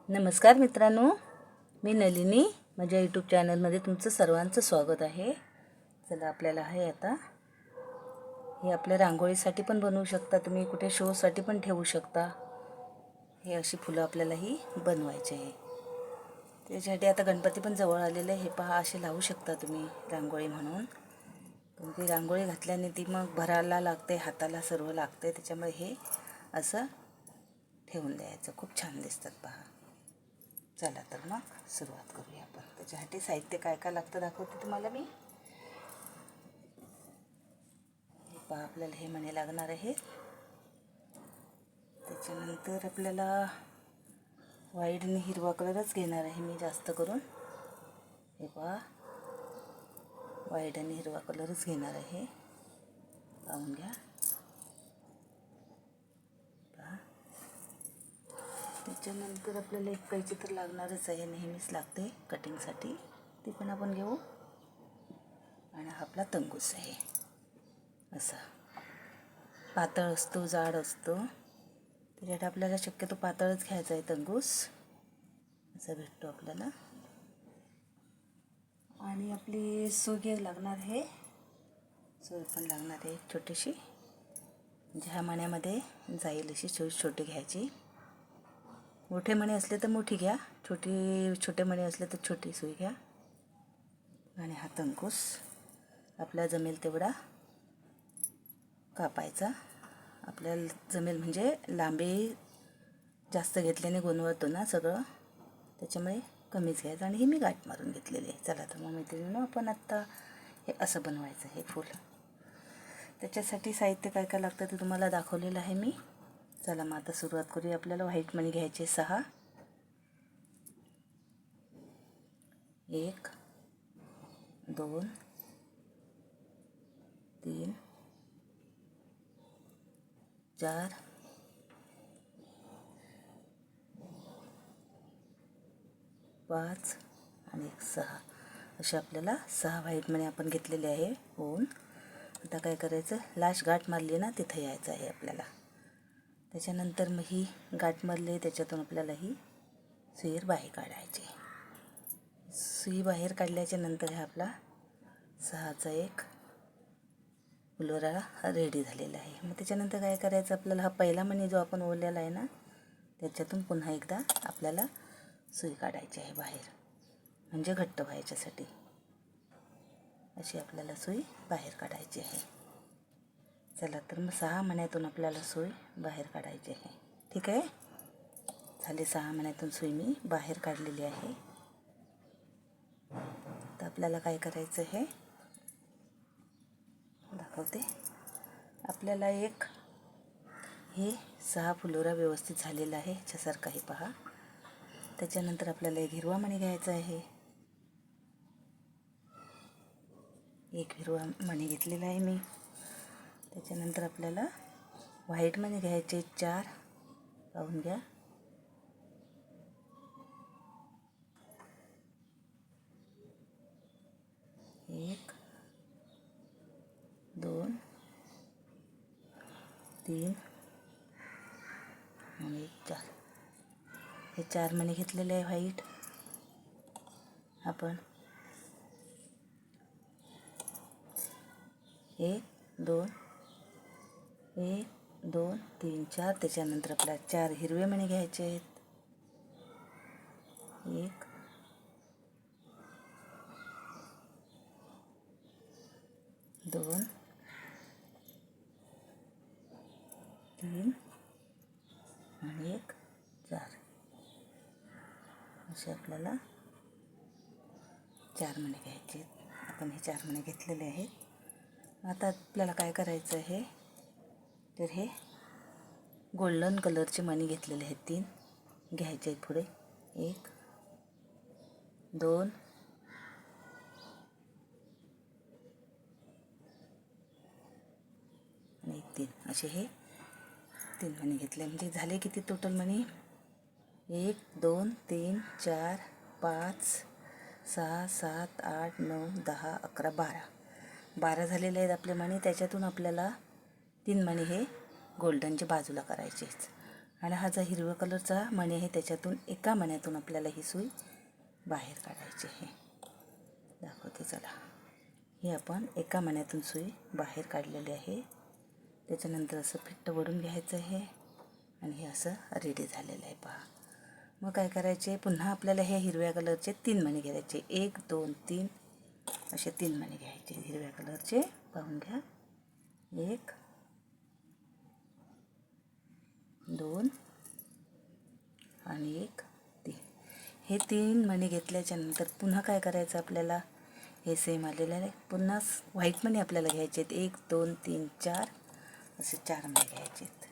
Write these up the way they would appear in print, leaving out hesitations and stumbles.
नमस्कार मित्रांनो, मी नलिनी. माझ्या यूट्यूब चॅनलमध्ये तुमचं सर्वांचं स्वागत आहे. चला, आपल्याला आहे आता हे आपल्या रांगोळीसाठी पण बनवू शकता तुम्ही, कुठे शोसाठी पण ठेवू शकता. हे अशी फुलं आपल्याला ही बनवायची आहे. त्याच्यासाठी आता गणपती पण जवळ आलेले आहे. हे पहा, असे लावू शकता तुम्ही रांगोळी म्हणून. पण ती रांगोळी घातल्याने ती मग भरायला लागते, हाताला सर्व लागते. त्याच्यामुळे हे असं ठेवून द्यायचं. खूप छान दिसतात पहा. चला तर मग सुरुवात करूया आपण. त्याच्यासाठी साहित्य काय काय लागतं दाखवते तुम्हाला मी. पहा, आपल्याला हे मणी लागणार आहे. त्याच्यानंतर आपल्याला व्हाईट आणि हिरवा कलरच घेणार आहे मी जास्त करून. हे पहा, व्हाईट आणि हिरवा कलरच घेणार आहे. पाहून घ्या. पहा, त्याच्यानंतर आपल्याला एक कैची तर लागणारच आहे, नेहमीच लागते कटिंगसाठी. ती पण आपण घेऊ. आणि हा आपला तंगूस आहे. असा पातळ असतो, जाड असतो. त्याच्यात आपल्याला शक्यतो पातळच घ्यायचा आहे तंगूस. असा भेटतो आपल्याला. आणि आपली सुई लागणार आहे. सुई पण लागणार आहे छोटीशी, म्हणजे ह्या मण्यामध्ये जाईल अशी छोटी घ्यायची. मोठे मणी असले तर मोठी घ्या, छोटे मणी असले तर छोटी सुई घ्या. आणि हा तंगूस आपल्याला जमेल तेवढा कापायचा. आपल्याला जमेल म्हणजे लांबी जास्त घेतल्याने गोंधळतो ना सगळं, त्याच्यामुळे कमीच घ्यायचं. आणि हे मी गाठ मारून घेतलेली आहे. चला तर मग मैत्रिणींनो, आपण आत्ता हे असं बनवायचं हे फूल. त्याच्यासाठी साहित्य काय काय लागतं ते तुम्हाला दाखवलेलं आहे मी. चला मग आता सुरुवात करूया. आपल्याला व्हाईट मणी घ्यायचे 6. 1 2 3 4 5 आणि 6 असे आपल्याला 6 व्हाईट मणी आपण घेतलेले आहे होऊन. आता काय करायचं, लास्ट गाठ मारली ना तिथं यायचं आहे आपल्याला. त्याच्यानंतर मग ही गाठ मारली, त्याच्यातून आपल्याला ही सुई बाहेर काढायची. सुई बाहेर काढल्याच्या नंतर हा आपला 6चा एक फुलोरा रेडी झालेला आहे. मग त्याच्यानंतर काय करायचं, आपल्याला हा पहिला मणी जो आपण ओढलेला आहे ना, त्याच्यातून पुन्हा एकदा आपल्याला सुई काढायची आहे बाहेर, म्हणजे घट्ट व्हायच्यासाठी. अशी आपल्याला सुई बाहेर काढायची आहे. चला तर मग 6 मण्यातून आपल्याला सुई बाहेर काढायची आहे. ठीक आहे. झाले 6 मण्यातून सुई मी बाहेर काढलेली आहे. तर आपल्याला काय करायचं हे दाखवते. आपल्याला एक हे 6 फुलोरा व्यवस्थित झालेला आहे ह्याच्यासारखा हे पहा. त्याच्यानंतर आपल्याला एक हिरवा मणी घ्यायचा आहे. एक हिरवा मणी घेतलेला आहे मी. त्याच्यानंतर आपल्याला व्हाईट मणी घ्यायचे 4. पाहून घ्या. 1 2 3 आणि 4. हे 4 मणी घेतलेले आहे व्हाईट आपण. 1 2 1 2 3 4. त्याच्यानंतर आपल्याला 4 हिरवे मणी घ्यायचे आहेत. 1 2 3 आणि 1 4. असे आपल्याला 4 मणी घ्यायचे आहेत. आपण हे 4 मणी घेतलेले आहेत. आता आपल्याला काय करायचं आहे, तर हे गोल्डन कलरचे मणी घेतलेले आहेत 3 घ्यायचे आहेत पुढे. 1 2 आणि 3 असे हे 3 मणी घेतले. म्हणजे झाले किती टोटल मणी? 1 2 3 4 5 6 7 8 9 10 11 12 झालेले आहेत आपले मणी. त्याच्यातून आपल्याला 3 मणी हे गोल्डनचे बाजूला करायचे. आणि हा जो हिरव्या कलरचा मणी आहे त्याच्यातून एका मण्यातून आपल्याला ही सुई बाहेर काढायची आहे. दाखवते चला. ही आपण एका मण्यातून सुई बाहेर काढलेली आहे. त्याच्यानंतर असं फिट्ट वडून घ्यायचं आहे आणि हे असं रेडी झालेलं आहे पहा. मग काय करायचे, पुन्हा आपल्याला हे हिरव्या कलरचे 3 मणी घ्यायचे. 1 2 3 असे 3 मणी घ्यायचे हिरव्या कलरचे. पाहून घ्या. 1 2 आणि 1 3. हे 3 मणी घेतल्याच्या नंतर पुन्हा काय करायचं आपल्याला, हे सेम आलेलं आहे. पुन्हा व्हाईट मणी आपल्याला घ्यायचे आहेत. 1 2 3 4 असे 4 मणी घ्यायचे आहेत.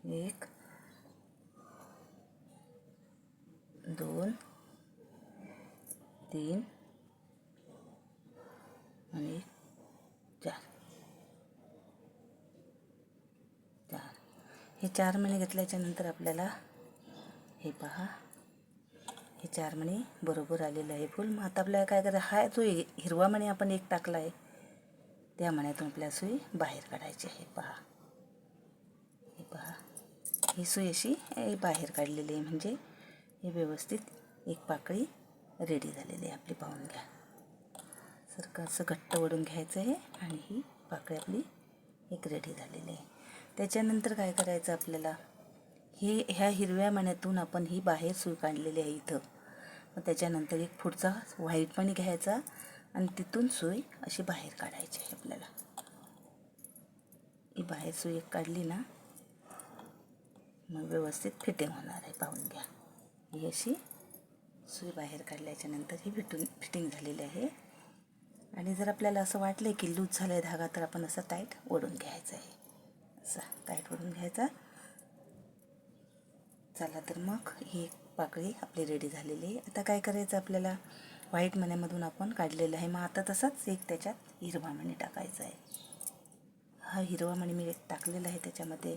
1 2 3 आणि 4. हे 4 मणी घेतल्याच्या नंतर आपल्याला हे पहा, हे 4 मणी बरोबर आलेलं आहे फुल. मग आता आपल्याला काय करायचं, हा जो हिरवा मणी आपण एक टाकला आहे त्या मण्यातून आपल्याला सुई बाहेर काढायची आहे. पहा, हे पहा, ही सुई अशी बाहेर काढलेली आहे. म्हणजे हे व्यवस्थित एक पाकळी रेडी झालेली आहे आपली. पाहून घ्या. सारखं असं घट्ट वडून घ्यायचं आहे आणि ही पाकळी आपली एक रेडी झालेली आहे. त्याच्यानंतर काय करायचं आपल्याला, ह्या हिरव्या मण्यातून आपण ही बाहेर सुई काढलेली आहे इथं. मग त्याच्यानंतर एक पुढचा व्हाईट मणी घ्यायचा आणि तिथून सुई अशी बाहेर काढायची आहे आपल्याला. ही बाहेर सुई एक काढली ना मग व्यवस्थित फिटिंग होणार आहे. पाहून घ्या. ही अशी सुई बाहेर काढल्याच्या नंतर ही फिटिंग झालेली आहे. आणि जर आपल्याला असं वाटलं की लूज झालं आहे धागा तर आपण असं टाईट ओढून घ्यायचं आहे. असा टाईट ओढून घ्यायचा. चला तर मग ही पाकळी आपली रेडी झालेली आहे. आता काय करायचं आपल्याला, व्हाईट मण्यामधून आपण काढलेलं आहे. मग आता तसाच एक त्याच्यात हिरवा मणी टाकायचा आहे. हा हिरवा मणी मी एक टाकलेला आहे त्याच्यामध्ये.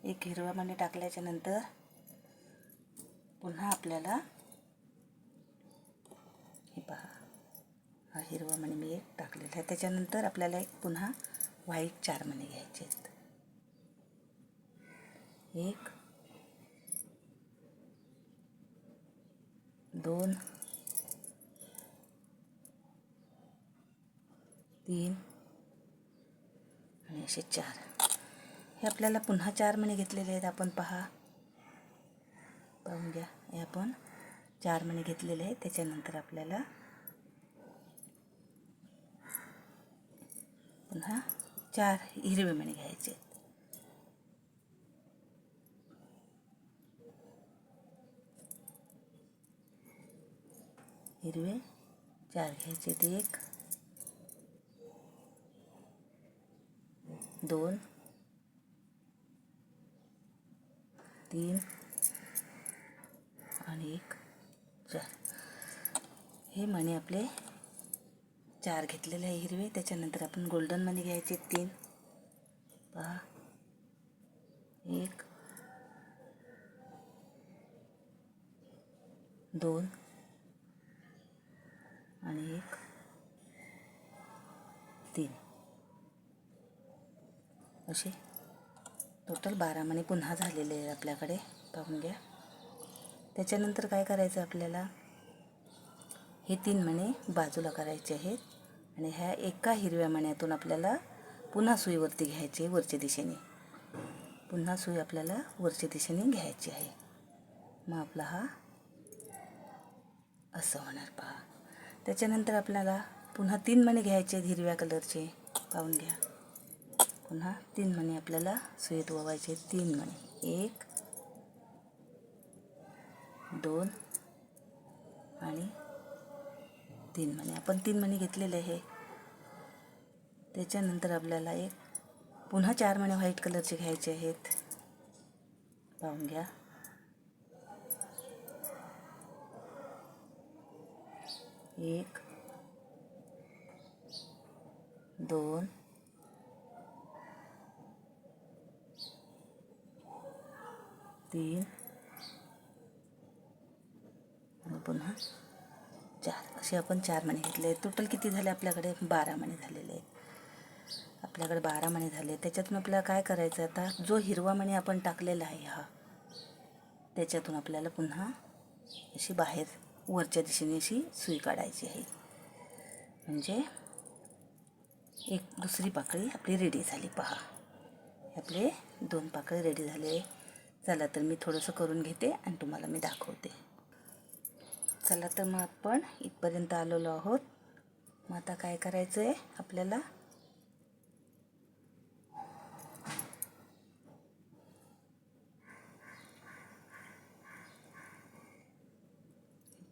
एक हिरवा मणी टाकल्याच्या नंतर पुन्हा आपल्याला हे पहा, हा हिरवा मणी मी एक टाकलेला आहे. त्याच्यानंतर आपल्याला एक पुन्हा व्हाईट 4 मणी घ्यायचे आहेत. 1 2 3 आणि असे 4. हे आपल्याला पुन्हा 4 मणी घेतलेले आहेत आपण. पाहून घ्या. हे आपण 4 मणी घेतलेले आहेत. त्याच्यानंतर आपल्याला पुन्हा 4 हिरवे मणी घ्यायचे. हिरवे 4 घ्यायचे. 1 2 3 आणि 1 4. हे मणी आपले 4 घेतलेले आहे हिरवे. त्याच्यानंतर आपण गोल्डन मणी घ्यायचे 3. पहा, 1 2 आणि 1 3 असे टोटल 12 मणी पुन्हा झालेले आहे आपल्याकडे. पाहून घ्या. त्याच्यानंतर काय करायचं आपल्याला, हे 3 मणी बाजूला करायचे आहेत आणि ह्या एका हिरव्या मण्यातून आपल्याला पुन्हा सुईवरती घ्यायची आहे. वरच्या दिशेने पुन्हा सुई आपल्याला वरच्या दिशेने घ्यायची आहे. मग आपला हा असं होणार. पहा. त्याच्यानंतर आपल्याला पुन्हा 3 मणी घ्यायचे आहेत हिरव्या कलरचे. पाहून घ्या. पुन्हा 3 मणी आपल्याला सुईत ओवायचे. 3 मणी. 1 2 आणि 3 मणी. आपण 3 मणी घेतलेले आहे. त्याच्यानंतर आपल्याला एक पुन्हा 4 मणी व्हाईट कलरचे घ्यायचे आहेत. पाहून घ्या. 1 2 3 आणि पुन्हा 4 असे आपण 4 मणी घेतले आहेत. टोटल किती झाले आपल्याकडे, 12 मणी झालेले आहेत. आपल्याकडे 12 मणी झाले. त्याच्यातून आपल्याला काय करायचं आता, जो हिरवा मणी आपण टाकलेला आहे हा, त्याच्यातून आपल्याला पुन्हा अशी बाहेर वरच्या दिशेने अशी सुई काढायची आहे. म्हणजे एक दुसरी पाकळी आपली रेडी झाली. पहा, आपले 2 पाकळी रेडी झाले. चला तर मी थोडंसं करून घेते आणि तुम्हाला मी दाखवते. चला तर मग आपण इथपर्यंत आलेलो आहोत. मग आता काय करायचं आहे आपल्याला,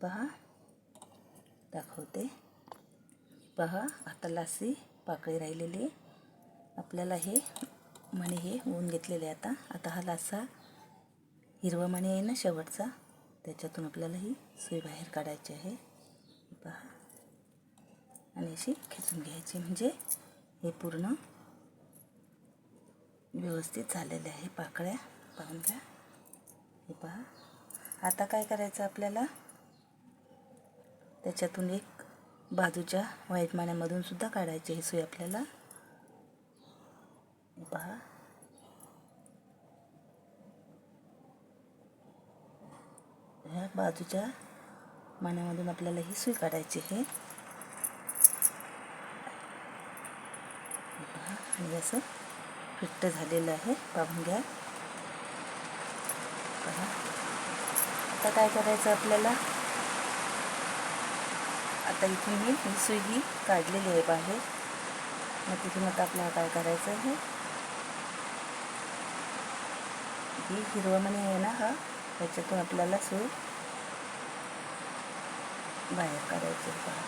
पहा दाखवते. पहा, आता लास्टची पाकळी राहिलेली. आपल्याला हे मणी हे होऊन घेतलेले. आता हा लास्टचा हिरवा मणी आहे ना शेवटचा, त्याच्यातून आपल्याला ही सुई बाहेर काढायची आहे. पहा, आणि अशी खेचून घ्यायची, म्हणजे हे पूर्ण व्यवस्थित झालेले आहे पाकळ्या. पाहून घ्या. हे पहा, आता काय करायचं आपल्याला, त्याच्यातून एक बाजूच्या व्हाईट मण्यामधून सुद्धा काढायची ही सुई आपल्याला. पहा, ह्या बाजूच्या मण्यामधून आपल्याला ही सुई काढायची आहे. पहा, आणि असं फिट्ट झालेलं आहे. पाहून घ्या. पहा, आता काय करायचं आपल्याला, आता इथून मी ही सुई ही काढलेली आहे बाहेर. मग तिथून आता आपल्याला काय करायचं आहे, ही हिरवा मणी आहे ना हा, त्याच्यातून आपल्याला सुई बाहेर काढायची. पहा,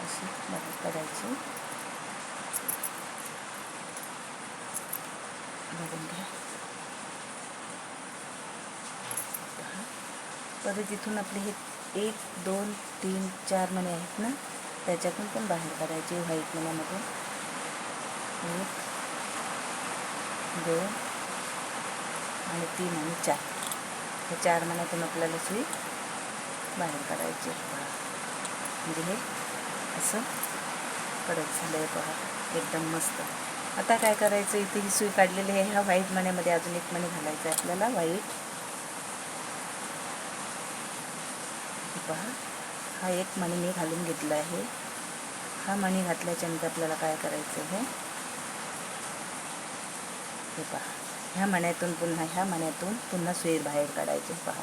अशी बाहेर काढायची. बघून घ्या. परत इथून आपले हे 1 2 3 4 मणी आहेत ना, त्याच्यातून पण बाहेर काढायचे व्हाईट मण्यामधून. 1 2 आणि 3 आणि 4, हे 4 मण्यातून आपल्याला सुई बाहेर काढायची. म्हणजे हे असं कडक झालं आहे. पहा, एकदम मस्त. आता काय करायचं, इथे ही सुई काढलेली आहे. ह्या व्हाईट मण्यामध्ये अजून एक मणी घालायचा आहे आपल्याला, व्हाईट. पहा, हा एक मणी मी घालून घेतला आहे. हा मणी घातल्याच्यानंतर आपल्याला काय करायचं आहे, हे पहा, ह्या मण्यातून पुन्हा सुई बाहेर काढायची. पहा,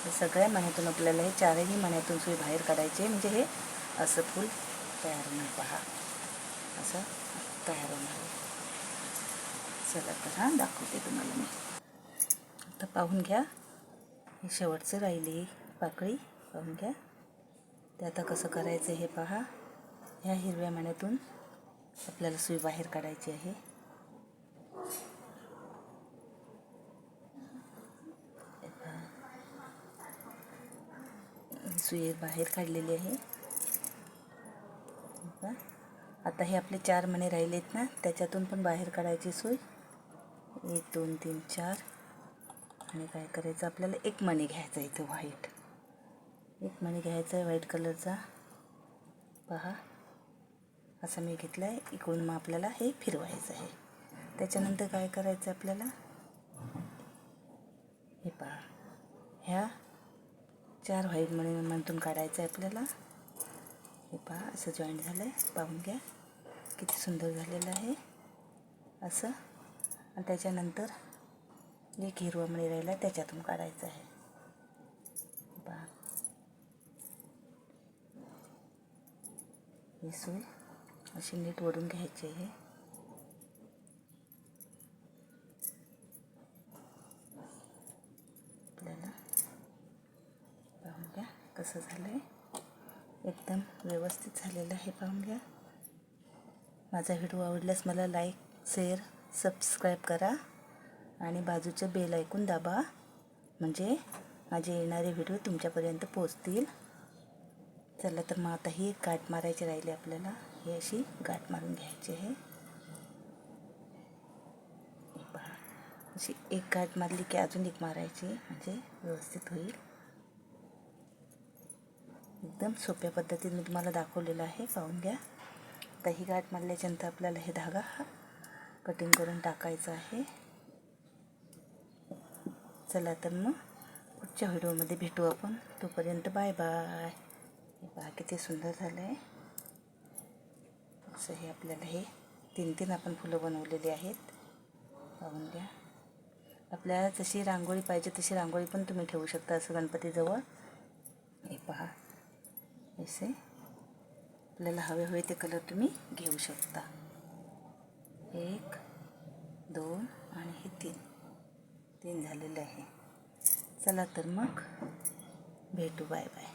हे सगळ्या मण्यातून आपल्याला हे 4ही मण्यातून सुई बाहेर काढायची. म्हणजे हे असं फूल तयार होणार. पहा, असं तयार होणार आहे. चला तर हा दाखवते तुम्हाला मी. आता पाहून घ्या, हे शेवटचं राहिली पाकळी. पाहून घ्या ते आता कसं करायचं हे पहा. ह्या हिरव्या मण्यातून आपल्याला सुई बाहेर काढायची आहे. सुई बाहेर काढलेली आहे. आता हे आपले 4 मणे राहिलेत ना, त्याच्यातून पण बाहेर काढायची सुई. 1 2 3 4. आणि काय करायचं आपल्याला, एक मणी घ्यायचा इथं व्हाईट. एक मणी घ्यायचा आहे व्हाईट कलरचा. पहा, असं मी घेतलं आहे. इकडून मग आपल्याला हे फिरवायचं आहे. त्याच्यानंतर काय करायचं आपल्याला, हे पहा, ह्या 4 व्हाईट मणीमधून काढायचं आहे आपल्याला. हे पहा, असं जॉईंट झालं आहे. पाहून घ्या किती सुंदर झालेलं आहे असं. आणि त्याच्यानंतर एक हिरवा मणी राहिला, त्याच्यातून काढायचं आहे. पहा, ही सुई अशी नीट ओढून घ्यायची आहे. आपल्याला पाहून घ्या कसं झालं आहे, एकदम व्यवस्थित झालेलं आहे. पाहून घ्या. माझा व्हिडिओ आवडल्यास मला लाईक, शेअर, सबस्क्राईब करा आणि बाजूचं बेल ऐकून दाबा, म्हणजे माझे येणारे व्हिडिओ तुमच्यापर्यंत पोचतील. चला तर मग आता ही एक गाठ मारायची राहिली आपल्याला. ही अशी गाठ मारून घ्यायची आहे. पहा, अशी एक गाठ मारली की अजून एक मारायची, म्हणजे व्यवस्थित होईल. एकदम सोप्या पद्धतीने मी तुम्हाला दाखवलेलं आहे, पाहून घ्या. आता ही गाठ मारल्याच्यानंतर आपल्याला हे धागा हा कटिंग करून टाकायचा आहे. चला तर मग पुढच्या व्हिडिओमध्ये भेटू आपण. तोपर्यंत बाय बाय. हे पहा किती सुंदर झालं आहे. असं हे आपल्याला हे 3 आपण फुलं बनवलेली आहेत, पाहून घ्या. आपल्याला जशी रांगोळी पाहिजे तशी रांगोळी पण तुम्ही ठेवू शकता असं गणपतीजवळ. हे पहा, असे आपल्याला हवे ते कलर तुम्ही घेऊ शकता. 1 2 आणि हे 3 झालेले आहे. चला तर मग भेटू. Bye bye.